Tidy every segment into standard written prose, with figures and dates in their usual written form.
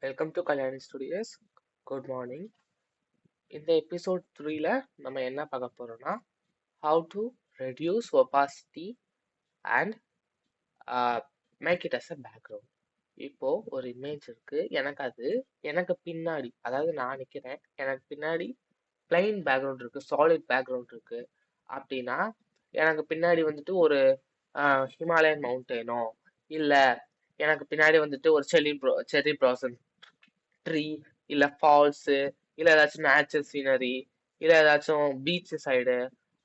Welcome to Kalyani studios. Good morning. இந்த episode 3ல நம்ம என்ன பார்க்க போறோம்னா how to reduce opacity and make it as a background. இப்போ ஒரு இமேஜ் இருக்கு, எனக்கு பின்னாடி, அதாவது நான் நிக்கிறேன், எனக்கு பின்னாடி பிளைன் பேக்ரவுண்ட் இருக்கு, சாலிட் பேக்ரவுண்ட் இருக்கு அப்படின்னா எனக்கு பின்னாடி வந்துட்டு ஒரு ஹிமாலயன் மவுண்டெயினோ இல்ல எனக்கு பின்னாடி வந்துட்டு ஒரு செரி ப்ளாசம் ட்ரீ இல்ல ஃபால்ஸ் இல்ல ஏதாச்சும் நேச்சுரல் சீனரி இல்ல ஏதாச்சும் பீச் சைடு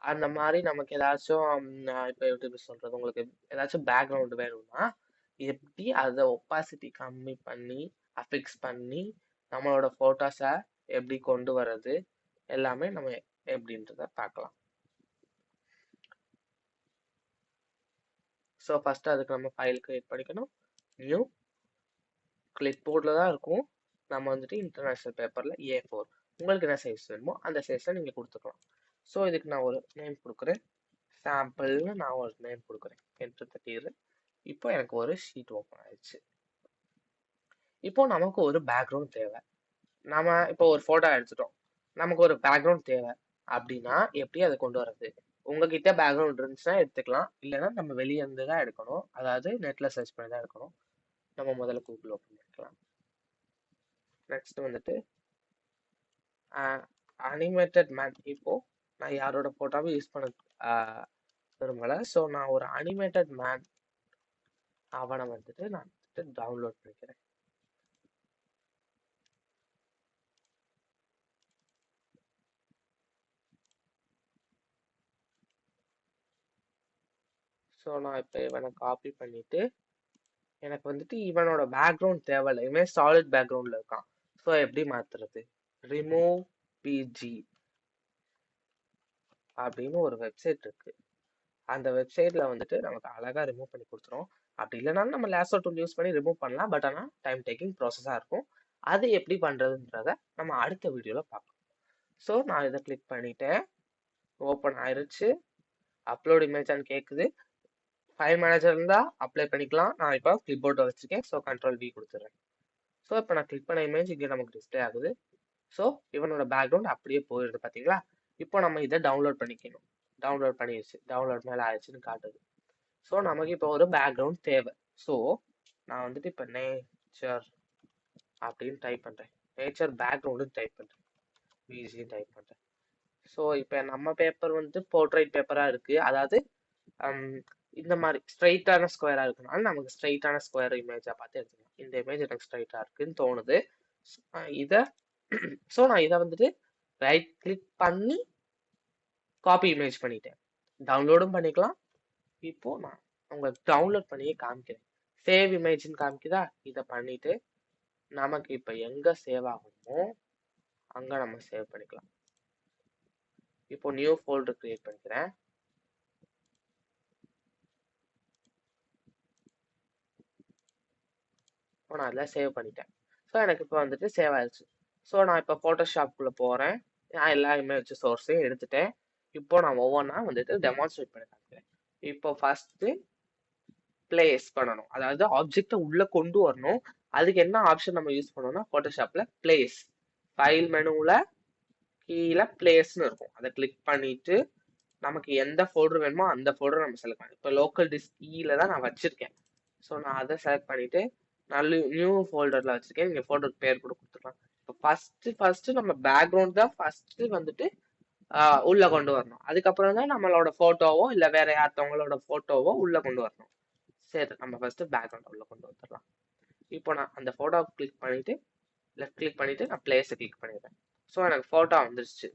அந்த மாதிரி நமக்கு ஏதாச்சும் இப்ப எப்படி சொல்றது, உங்களுக்கு ஏதாச்சும் பேக்ரவுண்ட் வேணும்னா எப்படி அதை ஒப்பாசிட்டி கம்மி பண்ணி அஃபிக்ஸ் பண்ணி நம்மளோட போட்டோஸை எப்படி கொண்டு வர்றது எல்லாமே நம்ம எப்படின்றத பார்க்கலாம். ஸோ ஃபர்ஸ்ட் அதுக்கு நம்ம ஃபைல் கிரியேட் பண்ணிக்கணும். நியூ கிளிப் போர்டில் தான் இருக்கும். நம்ம வந்துட்டு இன்டர்நேஷனல் பேப்பரில் A4 உங்களுக்கு என்ன சைஸ் வேணுமோ அந்த சைஸில் நீங்கள் கொடுத்துக்கலாம். ஸோ இதுக்கு நான் ஒரு நேம் கொடுக்குறேன், சாம்பிள்னு நான் ஒரு நேம் கொடுக்குறேன், என்டர் தட்டிடுறேன். இப்போ எனக்கு ஒரு ஷீட் ஓப்பன் ஆயிடுச்சு. இப்போ நமக்கு ஒரு பேக்ரவுண்ட் தேவை. நம்ம இப்போ ஒரு ஃபோட்டோ எடுத்துட்டோம், நமக்கு ஒரு பேக்ரவுண்ட் தேவை அப்படின்னா எப்படி அதை கொண்டு வர்றது? உங்ககிட்ட பேக்ரவுண்ட் இருந்துச்சுன்னா எடுத்துக்கலாம், இல்லைன்னா நம்ம வெளியே இருந்து தான் எடுக்கணும், அதாவது நெட்டில் சர்ச் பண்ணி தான் எடுக்கணும். நம்ம முதல்ல கூகுள் ஓப்பன் பண்ணிக்கலாம். நெக்ஸ்ட் வந்துட்டு அனிமேட்டட் மேன். இப்போ நான் யாரோட போட்டோவும் யூஸ் பண்ண விரும்பல. ஸோ நான் ஒரு அனிமேட்டட் மேன் அவனை வந்துட்டு நான் டவுன்லோட் பண்ணிக்கிறேன். ஸோ நான் இப்போ இவனை காப்பி பண்ணிட்டு எனக்கு வந்துட்டு இவனோட பேக்ரவுண்ட் தேவையில்லை, இவன் சாலிட் பேக்ரவுண்ட்ல இருக்கான். ஸோ எப்படி மாத்துறது? ரிமூவ் பிஜி அப்படின்னு ஒரு வெப்சைட் இருக்கு. அந்த வெப்சைட்ல வந்துட்டு நமக்கு அழகா ரிமூவ் பண்ணி கொடுத்துரும். அப்படி இல்லைனாலும் நம்ம லேசோ டூல் யூஸ் பண்ணி ரிமூவ் பண்ணலாம், பட் ஆனால் டைம் டேக்கிங் ப்ராசஸாக இருக்கும். அது எப்படி பண்றதுன்றத நம்ம அடுத்த வீடியோல பார்க்கலாம். ஸோ நான் இதை கிளிக் பண்ணிட்டேன், ஓப்பன் ஆயிருச்சு. அப்லோட் இமேஜான்னு கேட்குது. ஃபைல் மேனேஜர் இருந்தால் அப்ளை பண்ணிக்கலாம். நான் இப்போ கிளிப் போர்டில் வச்சிருக்கேன், ஸோ Ctrl+V கொடுத்துட்றேன். ஸோ இப்போ நான் கிளிக் பண்ண இமேஜ் இங்கே நமக்கு டிஸ்பிளே ஆகுது. ஸோ இவனோட பேக்ரவுண்ட் அப்படியே போயிடுது, பார்த்தீங்களா? இப்போ நம்ம இதை டவுன்லோட் பண்ணிக்கணும். டவுன்லோட் பண்ணிடுச்சு, டவுன்லோட் மேலே ஆயிடுச்சுன்னு காட்டுது. ஸோ நமக்கு இப்போ ஒரு பேக்ரவுண்ட் தேவை. ஸோ நான் வந்துட்டு இப்போ நேச்சர் அப்படின்னு டைப் பண்ணுறேன், நேச்சர் பேக்ரவுண்டுன்னு டைப் பண்ணுறேன், பிஜின்னு டைப் பண்ணுறேன். ஸோ இப்போ நம்ம பேப்பர் வந்துட்டு போர்ட்ரைட் பேப்பராக இருக்கு, அதாவது இந்த மாதிரி ஸ்ட்ரைட்டான ஸ்கொயரா இருக்குனால நமக்கு ஸ்ட்ரைட்டான ஸ்கொயர் இமேஜா பார்த்து எடுத்துக்கலாம். இந்த இமேஜ் எனக்கு ஸ்ட்ரைட்டா இருக்குன்னு தோணுது. ஸோ நான் இதை வந்துட்டு ரைட் கிளிக் பண்ணி காப்பி இமேஜ் பண்ணிட்டேன். டவுன்லோடும் பண்ணிக்கலாம். இப்போ நான் உங்களுக்கு டவுன்லோட் பண்ணியே காமிக்கிறேன். சேவ் இமேஜ்னு காமிக்குதா? இதை பண்ணிட்டு நமக்கு இப்போ எங்க சேவ் ஆகுமோ அங்க நம்ம சேவ் பண்ணிக்கலாம். இப்போ நியூ ஃபோல்டர் கிரியேட் பண்ணிக்கிறேன். நான் அதில் சேவ் பண்ணிட்டேன். ஸோ எனக்கு இப்போ வந்துட்டு சேவ் ஆயிடுச்சு. ஸோ நான் இப்போ ஃபோட்டோஷாப்குள்ளே போகிறேன். நான் எல்லா இமேஜ் சோர்ஸையும் எடுத்துட்டேன். இப்போ நான் ஒவ்வொன்றா வந்துட்டு டெமான்ஸ்ட்ரேட் பண்ணி காமிக்கிறேன். இப்போ ஃபர்ஸ்ட் பிளேஸ் பண்ணணும், அதாவது ஆப்ஜெக்டை உள்ள கொண்டு வரணும். அதுக்கு என்ன ஆப்ஷன் நம்ம யூஸ் பண்ணோம்னா ஃபோட்டோஷாப்ல பிளேஸ், ஃபைல் மெனுவில் கீழே பிளேஸ்னு இருக்கும், அதை கிளிக் பண்ணிட்டு நமக்கு எந்த ஃபோல்டர் வேணுமோ அந்த ஃபோல்டர் நம்ம செலக்ட் பண்ணி, இப்போ லோக்கல் டிஸ்க் கீழே தான் நான் வச்சிருக்கேன். ஸோ நான் அதை செலக்ட் பண்ணிட்டு நான் நியூ ஃபோல்டர்ல வச்சிருக்கேன். நீங்க ஃபோல்டருக்கு பேர் கூட கொடுத்துக்கலாம். இப்போ ஃபர்ஸ்ட் நம்ம பேக்ரவுண்ட் தான் ஃபர்ஸ்ட் வந்துட்டு உள்ள கொண்டு வரணும். அதுக்கப்புறம் தான் நம்மளோட போட்டோவோ இல்ல வேற யார்த்தவங்களோட போட்டோவோ உள்ள கொண்டு வரணும். சரி, நம்ம ஃபர்ஸ்ட் பேக்ரவுண்ட் உள்ள கொண்டு வந்துடலாம். இப்போ நான் அந்த போட்டோ கிளிக் பண்ணிட்டு லெஃப்ட் கிளிக் பண்ணிட்டு நான் பிளேஸை கிளிக் பண்ணிடுறேன். ஸோ எனக்கு போட்டோ வந்துருச்சு.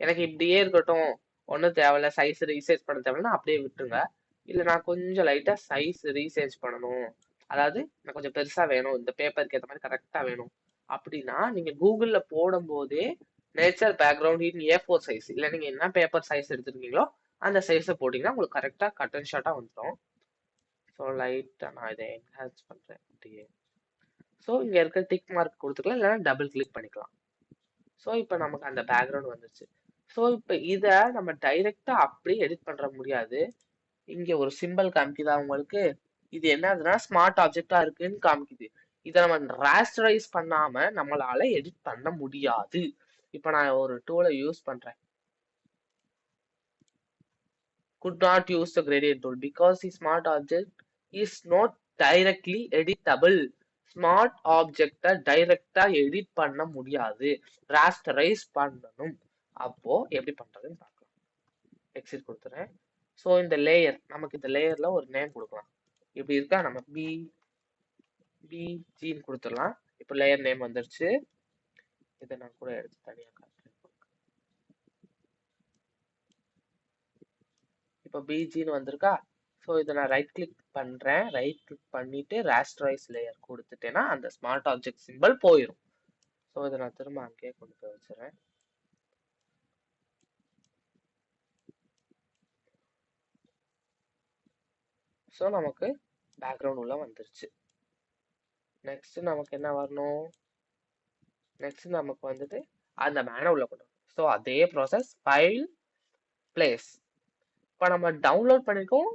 எனக்கு இப்படியே இருக்கட்டும், ஒன்றும் தேவையில்ல, சைஸ் ரீசைஸ் பண்ண தேவையில்லைன்னா அப்படியே விட்டுருங்க. இல்லை நான் கொஞ்சம் லைட்டா சைஸ் ரீசைஸ் பண்ணணும், அதாவது நான் கொஞ்சம் பெருசா வேணும், இந்த பேப்பருக்கு ஏற்ற மாதிரி கரெக்டா வேணும் அப்படின்னா நீங்க கூகுள்ல போடும் போதே நேச்சர் பேக்ரவுண்ட் இன் A4 சைஸ், இல்லை நீங்க என்ன பேப்பர் சைஸ் எடுத்துருக்கீங்களோ அந்த சைஸை போட்டீங்கன்னா உங்களுக்கு கரெக்டா கட் அண்ட் ஷார்ட்டா வந்துடும். ஸோ லைட்டா நான் இதை என்ஹான்ஸ் பண்றேன் அப்படியே. ஸோ இங்க இருக்க டிக் மார்க் கொடுத்துக்கலாம், இல்லைன்னா டபுள் கிளிக் பண்ணிக்கலாம். ஸோ இப்போ நமக்கு அந்த பேக்ரவுண்ட் வந்துருச்சு. ஸோ இப்போ இதை நம்ம டைரக்டா அப்படியே எடிட் பண்ற முடியாது. இங்க ஒரு சிம்பிள் காமிக்குதா உங்களுக்கு? இது என்னதுன்னா ஸ்மார்ட் ஆப்ஜெக்டா இருக்குன்னு காமிக்குது. இதை நம்ம ராஸ்டரைஸ் பண்ணாம நம்மளால எடிட் பண்ண முடியாது. இப்ப நான் ஒரு டூலை யூஸ் பண்றேன். could not use the gradient tool because the smart object is not directly editable. Smart ஆப்ஜெக்டை டைரக்டா எடிட் பண்ண முடியாது, ராஸ்டரைஸ் பண்ணணும். அப்போ எப்படி பண்றதுன்னு பார்க்கலாம். எக்ஸிட் கொடுத்துறேன். ஸோ இந்த லேயர், நமக்கு இந்த லேயர்ல ஒரு நேம் கொடுக்கலாம். இப்படி இருக்கா, நம்ம பிஜின்னு கொடுத்துடலாம். இப்போ லேயர் நேம் வந்துருச்சு. இதை நான் கூட எடுத்து தனியாக காட்டுறேன். இப்போ பிஜின்னு வந்திருக்கா. ஸோ இதை நான் ரைட் கிளிக் பண்றேன். ரைட் கிளிக் பண்ணிட்டு ராஸ்டரைஸ் லேயர் கொடுத்துட்டேன்னா அந்த ஸ்மார்ட் ஆப்ஜெக்ட் சிம்பிள் போயிடும். ஸோ இதை நான் திரும்ப அங்கேயே கொண்டு போய் வச்சுறேன். ஸோ நமக்கு பேக்ரவுண்ட் உள்ள வந்துருச்சு. நெக்ஸ்ட் நமக்கு என்ன வரணும், நெக்ஸ்ட் நமக்கு வந்துட்டு அந்த மேனை உள்ள கொண்டு வரணும். ஸோ அதே ப்ராசஸ், ஃபைல் பிளேஸ். இப்போ நம்ம டவுன்லோட் பண்ணிருக்கோம்.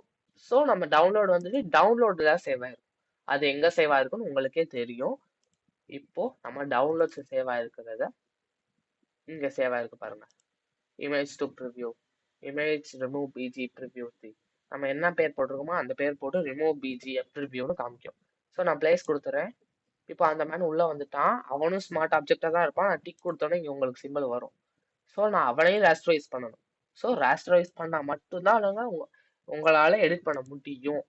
ஸோ நம்ம டவுன்லோட் வந்துட்டு டவுன்லோடு தான் சேவ் ஆயிருக்கும். அது எங்க சேவ் ஆயிருக்குன்னு உங்களுக்கே தெரியும். இப்போ நம்ம டவுன்லோட்ஸ் சேவ் ஆயிருக்கிறத இங்க சேவ் ஆயிருக்கு பாருங்க. Image to preview, image remove BG preview. நம்ம என்ன பேர் போட்டிருக்கோமோ அந்த பேர் போட்டு ரிமூவ் பிஜி ப்ரிவ்யூன்னு காமிக்கும். ஸோ நான் பிளேஸ் கொடுத்துறேன். இப்போ அந்த மேன் உள்ள வந்துட்டான். அவனும் ஸ்மார்ட் ஆப்ஜெக்டா தான் இருப்பான். நான் டிக் கொடுத்தோன்னே இங்க உங்களுக்கு சிம்பிள் வரும். ஸோ நான் அவனையும் ராஸ்டரைஸ் பண்ணணும். ஸோ ராஸ்டரைஸ் பண்ணா மட்டும்தான் உங்களால எடிட் பண்ண முடியும்.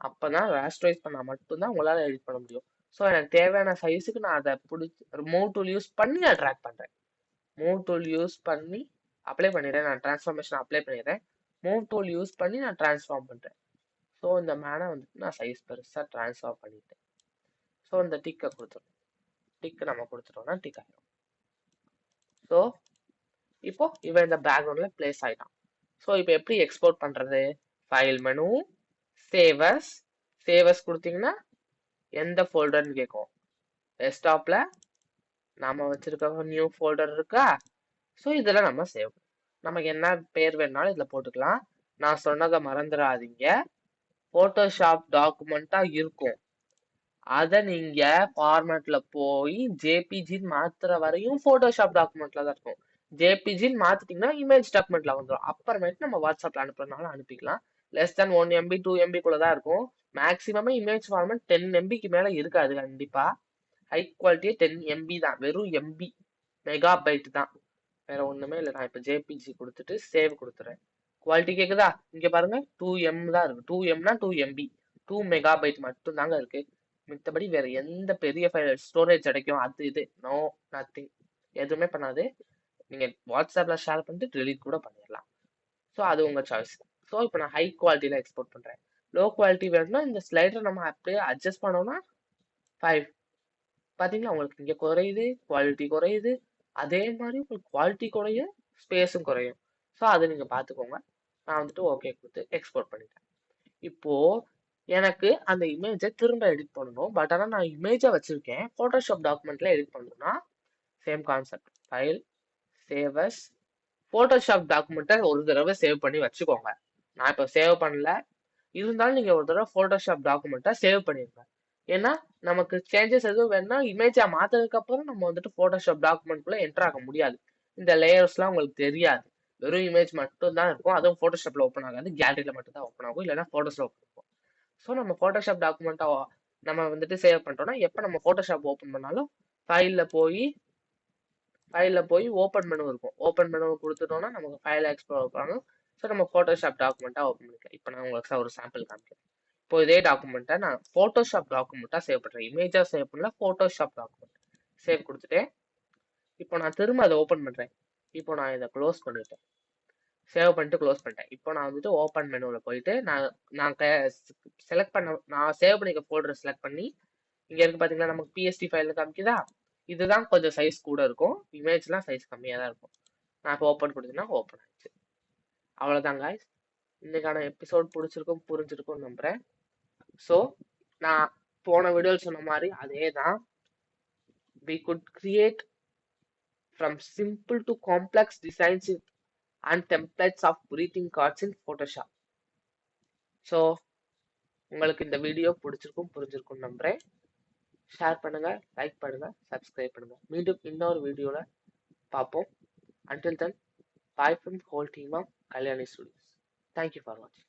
அப்பதான் ராஸ்டரைஸ் பண்ணா மட்டும்தான் உங்களால எடிட் பண்ண முடியும். ஸோ எனக்கு தேவையான சைஸுக்கு நான் அதை பிடிச்சி மூவ் டூல் யூஸ் பண்ணி நான் ட்ராக் பண்றேன். மூவ் டூல் யூஸ் பண்ணி அப்ளை பண்ணிடுறேன். நான் டிரான்ஸ்ஃபார்மேஷன் அப்ளை பண்ணிடுறேன். மூவ் டூல் யூஸ் பண்ணி நான் டிரான்ஸ்ஃபார்ம் பண்றேன். ஸோ இந்த மேனை வந்துட்டு நான் சைஸ் பெருசா டிரான்ஸ்ஃபார்ம் பண்ணிட்டேன். ஸோ இந்த டிக்கை கொடுத்துரும். டிக் நம்ம கொடுத்துட்டோம்னா டிக் ஆயிடும். ஸோ இப்போ இவன் இந்த பேக்ரவுண்ட்ல பிளேஸ் ஆயிட்டான். ஸோ இப்போ எப்படி எக்ஸ்போர்ட் பண்றது, ஃபைல் மெனு, சேவஸ். சேவஸ் கொடுத்தீங்கன்னா எந்த ஃபோல்டர்னு கேட்கும். டெஸ்க்டாப்ல நாம வச்சிருக்க நியூ ஃபோல்டர் இருக்கா. ஸோ இதில் நம்ம சேவ், நமக்கு என்ன பேர் வேணாலும் இதில் போட்டுக்கலாம். நான் சொன்னதை மறந்துடாதீங்க, போட்டோஷாப் டாக்குமெண்டா இருக்கும். அதை நீங்க ஃபார்மேட்ல போய் ஜேபிஜின்னு மாத்துற வரையும் போட்டோஷாப் டாக்குமெண்ட்ல தான் இருக்கும். ஜேபிஜின்னு மாத்திட்டீங்கன்னா இமேஜ் டாக்குமெண்ட்ல வந்துடும். அப்புறமேட்டு நம்ம வாட்ஸ்அப்ல அனுப்புறதுனால அனுப்பிக்கலாம். லெஸ் தேன் 1 MB 2 MB கூட தான் இருக்கும். மேக்ஸிமமே இமேஜ் ஃபார்மேட் 10 MBக்கு மேல இருக்காது கண்டிப்பா. ஹை குவாலிட்டியே 10 MB தான், வெறும் MB மெகாபைட் தான், வேற ஒண்ணுமே இல்லை. நான் இப்ப ஜேபிஜி கொடுத்துட்டு சேவ் கொடுத்துறேன். குவாலிட்டி கேக்குதா, இங்க பாருங்க 2M தான் இருக்கு. 2Mனா 2 MB, 2 மெகாபைட் மட்டும் தாங்க இருக்கு. மித்தபடி வேற எந்த பெரிய ஃபைல் ஸ்டோரேஜ் கிடைக்கும் அது இது நோ நத்திங், எதுவுமே பண்ணாது. நீங்க வாட்ஸ்அப்ல ஷேர் பண்ணிட்டு டெலிட் கூட பண்ணிடலாம். ஸோ அது உங்க சாய்ஸ். ஸோ இப்போ நான் ஹை குவாலிட்டியில எக்ஸ்போர்ட் பண்றேன். லோ குவாலிட்டி வேணும்னா இந்த ஸ்லைடர் நம்ம அப்படியே அட்ஜஸ்ட் பண்ணோம்னா 5 பாத்தீங்களா, உங்களுக்கு இங்க குறையுது, குவாலிட்டி குறையுது. அதே மாதிரி உங்களுக்கு குவாலிட்டி குறையும், ஸ்பேஸும் குறையும். ஸோ அதை நீங்க பாத்துக்கோங்க. நான் வந்துட்டு ஓகே கொடுத்து எக்ஸ்போர்ட் பண்ணிட்டேன். இப்போ எனக்கு அந்த இமேஜை திரும்ப எடிட் பண்ணணும். பட் ஆனால் நான் இமேஜை வச்சிருக்கேன், போட்டோஷாப் டாக்குமெண்ட்ல எடிட் பண்ணணும்னா சேம் கான்செப்ட், ஃபைல், சேவஸ். போட்டோஷாப் டாக்குமெண்ட்டை ஒரு தடவை சேவ் பண்ணி வச்சுக்கோங்க. நான் இப்போ சேவ் பண்ணல, இருந்தாலும் நீங்க ஒரு தடவை போட்டோஷாப் டாக்குமெண்ட்டை சேவ் பண்ணிருங்க. ஏன்னா நமக்கு சேஞ்சஸ் எதுவும் வேணும்னா இமேஜா மாத்ததுக்கு அப்புறம் நம்ம வந்துட்டு போட்டோஷாப் டாக்குமெண்ட்குள்ள என்டர் ஆக முடியாது. இந்த லேயர்ஸ்லாம் உங்களுக்கு தெரியாது, வெறும் இமேஜ் மட்டும் தான் இருக்கும். அதுவும் போட்டோஷாப்ல ஓப்பன் ஆகாது, கேலரியில மட்டும் தான் ஓப்பன் ஆகும், இல்லைன்னா போட்டோஸ்ல ஓப்பன் ஆகும். ஸோ நம்ம போட்டோஷாப் டாக்குமெண்ட்டா நம்ம வந்துட்டு சேவ் பண்ணிட்டோம்னா எப்போ நம்ம போட்டோஷாப் ஓப்பன் பண்ணாலும் ஃபைலில் போய் ஓப்பன் மெனு இருக்கும். ஓப்பன் மெனு கொடுத்துட்டோம்னா நமக்கு ஃபைல் எக்ஸ்ப்ளோர் பண்ணணும். ஸோ நம்ம போட்டோஷாப் டாக்குமெண்ட்டா ஓப்பன் பண்ணிக்கலாம். இப்போ நான் உங்களுக்கு ஒரு சாம்பிள் காமிக்கிறேன். இப்போ இதே டாக்குமெண்ட்டை நான் போட்டோஷாப் டாக்குமெண்ட்டா சேவ் பண்ணுறேன். இமேஜா சேவ் பண்ணல, போட்டோஷாப் டாக்குமெண்ட் சேவ் கொடுத்துட்டேன். இப்போ நான் திரும்ப அதை ஓப்பன் பண்ணுறேன். இப்போ நான் இதை க்ளோஸ் பண்ணிட்டேன், சேவ் பண்ணிட்டு க்ளோஸ் பண்ணிட்டேன். இப்போ நான் வந்துட்டு ஓப்பன் மெனுவில் போயிட்டு நான் செலக்ட் பண்ண, நான் சேவ் பண்ணிக்க ஃபோல்டரை செலக்ட் பண்ணி இங்கே இருக்கு பார்த்தீங்களா, நமக்கு பிஎஸ்டி ஃபைல் காமிக்குதா. இதுதான் கொஞ்சம் சைஸ் கூட இருக்கும், இமேஜ்லாம் சைஸ் கம்மியாக தான் இருக்கும். நான் இப்போ ஓப்பன் கொடுத்தீங்கன்னா ஓப்பன் ஆயிடுச்சு. அவ்வளோதான் guys, இன்னைக்கான எபிசோட் பிடிச்சிருக்கும் புரிஞ்சிருக்கும் நம்புறேன். ஸோ நான் போன வீடியோவில் சொன்ன மாதிரி அதே தான், we could create from simple to complex designs and templates of greeting cards in Photoshop. So உங்களுக்கு இந்த வீடியோ பிடிச்சிருக்கும் புரிஞ்சிருக்கும் நம்புறேன். ஷேர் பண்ணுங்க, லைக் பண்ணுங்க, சப்ஸ்கிரைப் பண்ணுங்க. மீண்டும் இன்னொரு வீடியோல பார்ப்போம். Until then, bye from the whole team of Kalyani Studios. Thank you for watching.